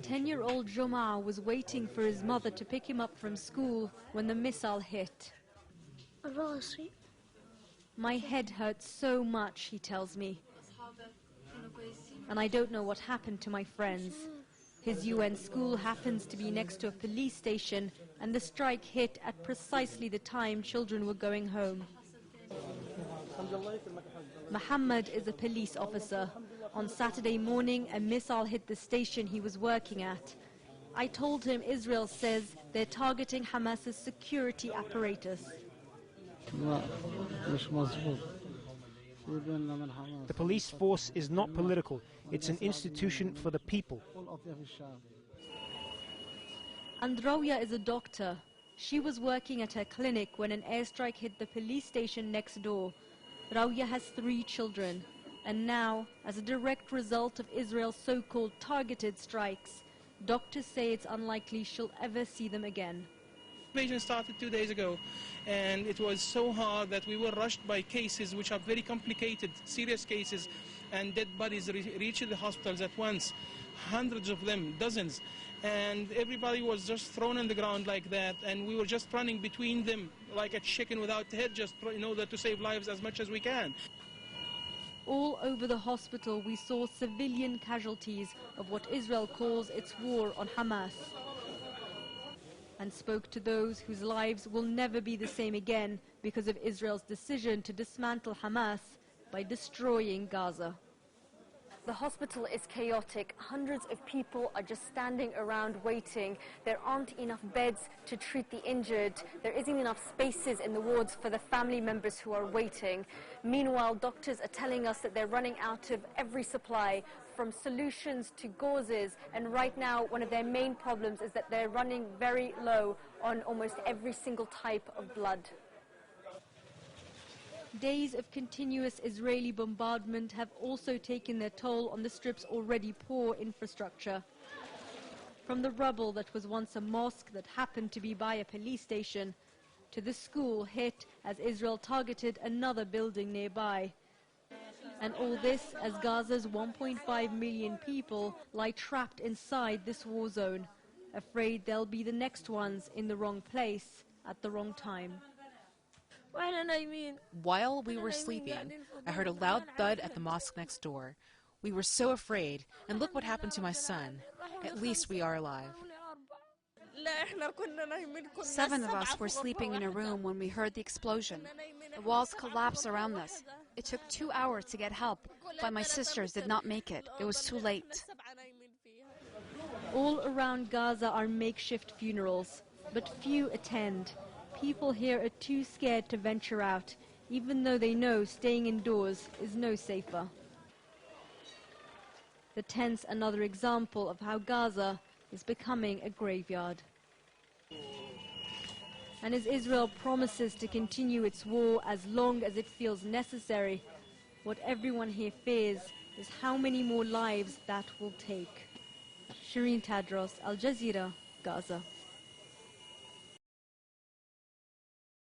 10-year-old Joma was waiting for his mother to pick him up from school when the missile hit. My head hurts so much, he tells me. And I don't know what happened to my friends. His UN school happens to be next to a police station, and the strike hit at precisely the time children were going home. Mohammed is a police officer. On Saturday morning, a missile hit the station he was working at. I told him Israel says they're targeting Hamas's security apparatus. The police force is not political. It's an institution for the people. And Rawya is a doctor. She was working at her clinic when an airstrike hit the police station next door. Rawya has 3 children. And now, as a direct result of Israel's so-called targeted strikes, doctors say it's unlikely she'll ever see them again. The invasion started 2 days ago, and it was so hard that we were rushed by cases which are very complicated, serious cases, and dead bodies reached the hospitals at once, hundreds of them, dozens, and everybody was just thrown on the ground like that, and we were just running between them like a chicken without head, just in order to save lives as much as we can. All over the hospital we saw civilian casualties of what Israel calls its war on Hamas, and spoke to those whose lives will never be the same again because of Israel's decision to dismantle Hamas by destroying Gaza. The hospital is chaotic. Hundreds of people are just standing around waiting. There aren't enough beds to treat the injured. There isn't enough spaces in the wards for the family members who are waiting. Meanwhile, doctors are telling us that they're running out of every supply, from solutions to gauzes, and right now one of their main problems is that they're running very low on almost every single type of blood. Days of continuous Israeli bombardment have also taken their toll on the Strip's already poor infrastructure. From the rubble that was once a mosque that happened to be by a police station, to the school hit as Israel targeted another building nearby. And all this as Gaza's 1.5 million people lie trapped inside this war zone, afraid they'll be the next ones in the wrong place at the wrong time. While we were sleeping, I heard a loud thud at the mosque next door. We were so afraid, and look what happened to my son. At least we are alive. 7 of us were sleeping in a room when we heard the explosion. The walls collapsed around us. It took 2 hours to get help, but my sisters did not make it. It was too late. All around Gaza are makeshift funerals, but few attend. People here are too scared to venture out, even though they know staying indoors is no safer. The tent's another example of how Gaza is becoming a graveyard. And as Israel promises to continue its war as long as it feels necessary, what everyone here fears is how many more lives that will take. Shireen, Tadros, Al Jazeera, Gaza.